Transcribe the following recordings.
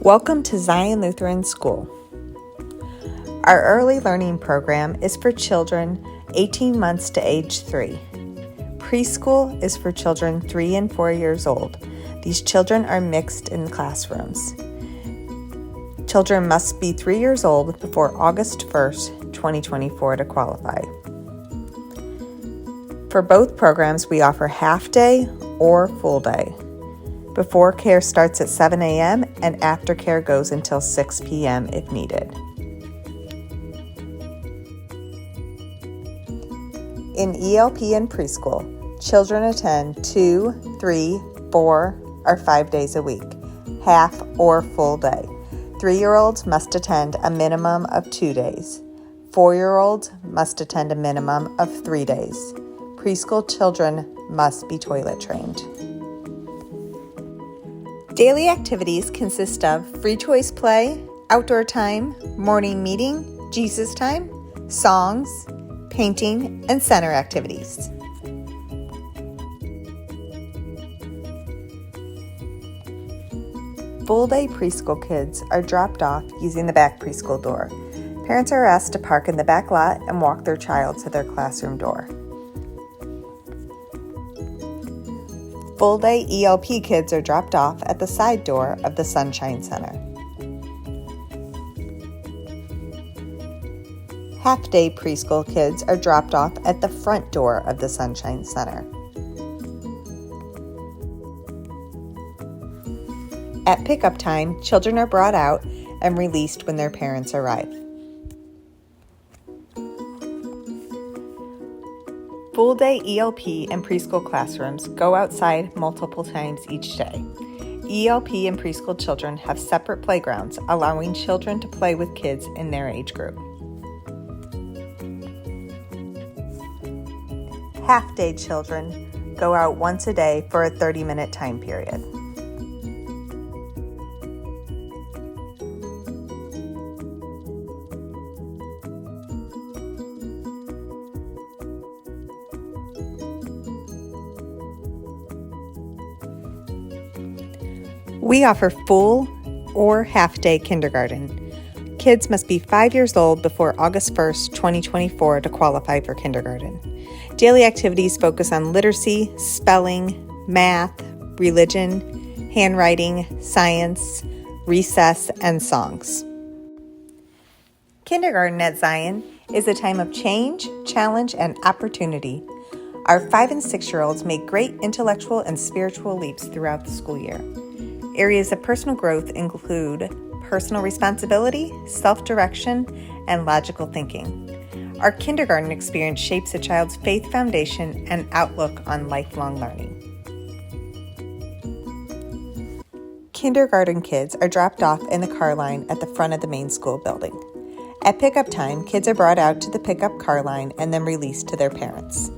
Welcome to Zion Lutheran School. Our early learning program is for children 18 months to age 3. Preschool is for children 3 and 4 years old. These children are mixed in classrooms. Children must be 3 years old before August 1st, 2024 to qualify. For both programs, we offer half-day or full-day. Before care starts at 7 a.m. and aftercare goes until 6 p.m. if needed. In ELP and preschool, children attend 2, 3, 4, or 5 days a week, half or full day. 3-year-olds must attend a minimum of 2 days. 4-year-olds must attend a minimum of 3 days. Preschool children must be toilet trained. Daily activities consist of free choice play, outdoor time, morning meeting, Jesus time, songs, painting, and center activities. Full-day preschool kids are dropped off using the back preschool door. Parents are asked to park in the back lot and walk their child to their classroom door. Full-day ELP kids are dropped off at the side door of the Sunshine Center. Half-day preschool kids are dropped off at the front door of the Sunshine Center. At pickup time, children are brought out and released when their parents arrive. Full-day ELP and preschool classrooms go outside multiple times each day. ELP and preschool children have separate playgrounds, allowing children to play with kids in their age group. Half-day children go out once a day for a 30-minute time period. We offer full or half-day kindergarten. Kids must be 5 years old before August 1st, 2024 to qualify for kindergarten. Daily activities focus on literacy, spelling, math, religion, handwriting, science, recess, and songs. Kindergarten at Zion is a time of change, challenge, and opportunity. Our 5 and 6-year-olds make great intellectual and spiritual leaps throughout the school year. Areas of personal growth include personal responsibility, self-direction, and logical thinking. Our kindergarten experience shapes a child's faith foundation and outlook on lifelong learning. Kindergarten kids are dropped off in the car line at the front of the main school building. At pickup time, kids are brought out to the pickup car line and then released to their parents.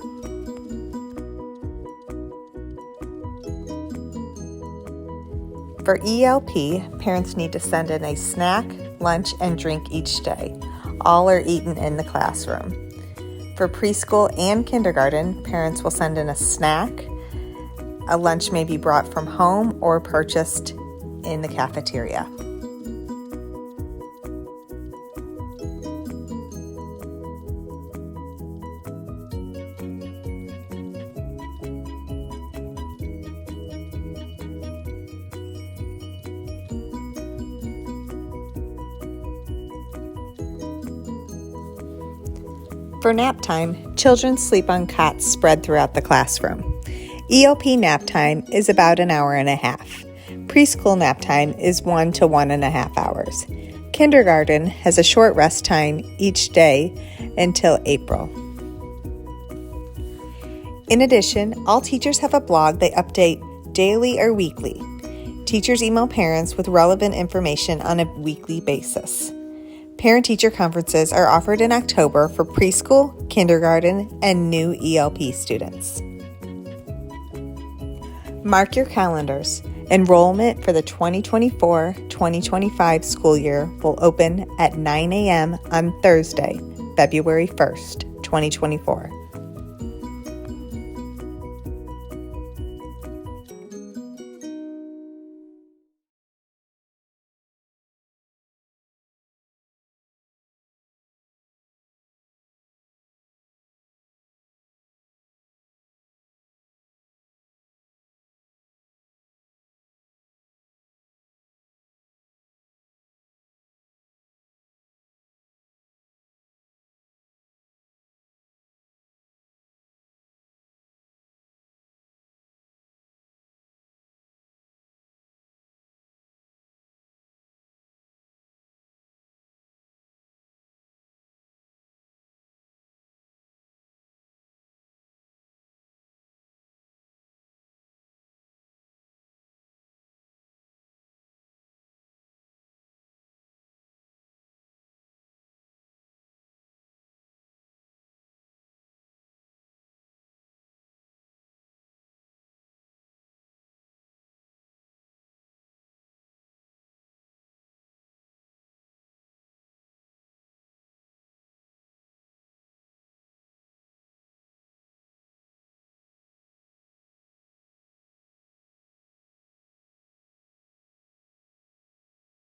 For ELP, parents need to send in a snack, lunch, and drink each day. All are eaten in the classroom. For preschool and kindergarten, parents will send in a snack. A lunch may be brought from home or purchased in the cafeteria. For nap time, children sleep on cots spread throughout the classroom. ELP nap time is about an hour and a half. Preschool nap time is 1 to 1.5 hours. Kindergarten has a short rest time each day until April. In addition, all teachers have a blog they update daily or weekly. Teachers email parents with relevant information on a weekly basis. Parent-teacher conferences are offered in October for preschool, kindergarten, and new ELP students. Mark your calendars. Enrollment for the 2024-2025 school year will open at 9 a.m. on Thursday, February 1st, 2024.